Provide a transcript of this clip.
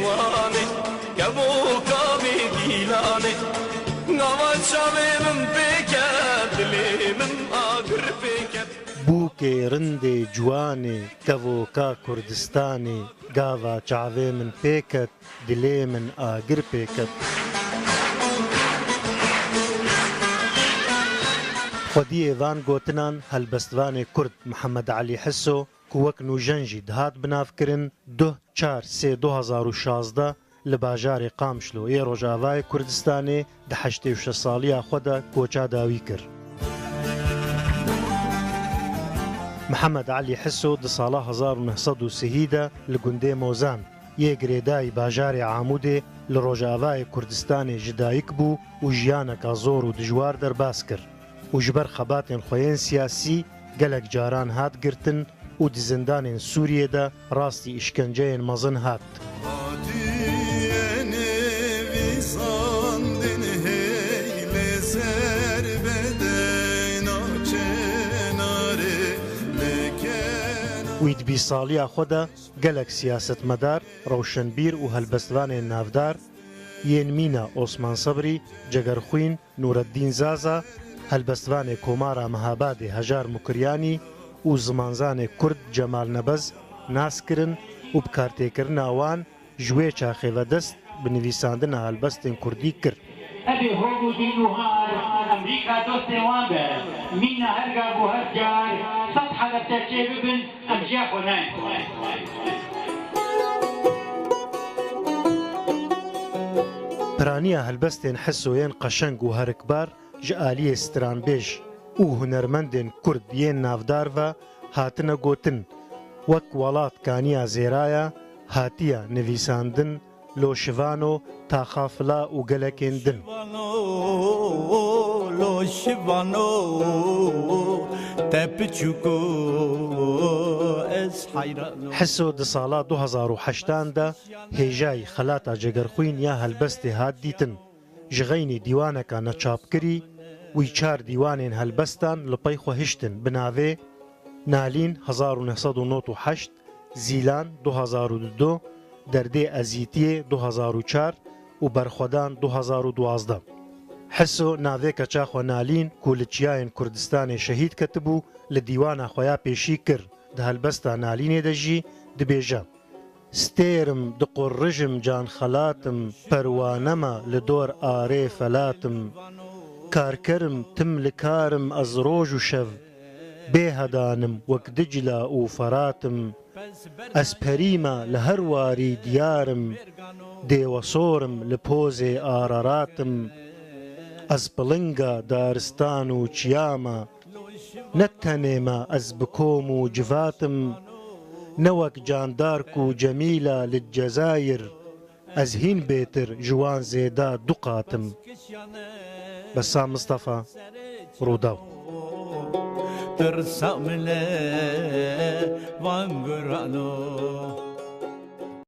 جوانه کبوکا به گیلانه نوا چاوه من پیکت دلی من آگر پیکت بوکێ ڕندێ جوانێ کەڤۆکا کوردستانێ گاوا چاوێ من پێکەت دلێ من ئاگر پێکەت خودی ئێوان گوتنان هەلبەستوانێ کورد محەممەد عەلی حسۆ کو وەک نوژەنجی دهات بنافکردن 2/4/2016 لە باژارێ قامشلۆ ێ ڕۆژاوای کوردستانê di 86 ساڵیya xwe de کۆچا dawî kir. محەممەد عەلی حسۆ di sala 1930 de li gundê Mozan yê girêdayî bajarê Amûdê li Rojavayê Kurdistanê ji dayîk bû û jiyaneka zor û dijwar derbas kir û ji ber xebatên xweyên siyasî gelek caran hat girtin û di zindanên Sûriyê de rastî îşkenceyên mezin hat. وی di bîsaliya xwe de gelek siyasetmedar, rewşenbîr û helbestvanên navdar yên Mîna Osman Sebrî, Cegerxwîn Nûreddîn Zaza, helbestvanê Komara Mehabadê Hejar Mukiryanî û zimanzanê Kurd Cemal Nebez nas kirin û bikartêkirina wan ji wê çaxêvedest bi nivîsandina helbestên Kurdî kir. Ebi hobu dînuhar Amerîka dostê wan be mîna herga bû her car sed heleb terçê bibin em jiya xwe nayên. Piraniya helbestên Hessoyên qeşeng û herikbar ji aliyê stranbêj û hunermendên Kurd yên navdar ve hatine gotin wek welat kaniya zêraya hatiye nivîsandin لۆشڤانۆ تاخافلا û gelekên din. Hesۆ di sala 2008 de hêjayî xelata Cegerxwîn ya helbestê hat dîtin ji xeynî dîwaneka neçapkirî wî 4 dîwanên helbestan li pey xwe hiştin bi navê Nalîn 1998, Zîlan 2002, Derdê Ezîtiyê 2004 û Berxwedan 2012. Hesۆ navêka çaxwe Nalîn ku li çiyayên Kurdistanê şehîd ketibû li dîwana xwe ya pêşî kir di helbesta Nalînê de jî dibêje stêrim diqurrijim canxelatim perwanema li dor arê felatim karkerim tim li karim ez roj û şev bêhedanim wek Dicla û Feratim ez perîme li her warî diyarim dêwesorim li pozê araratim ez pilinga daristan û çiyama ne tenê me ez bi kom û civatim ne wek candark û Cemîla li Cezayir ez hîn bêtir ji wan zêda du qatim. Bessam Mustafa, Rûdaw. Tırsa mile van gurano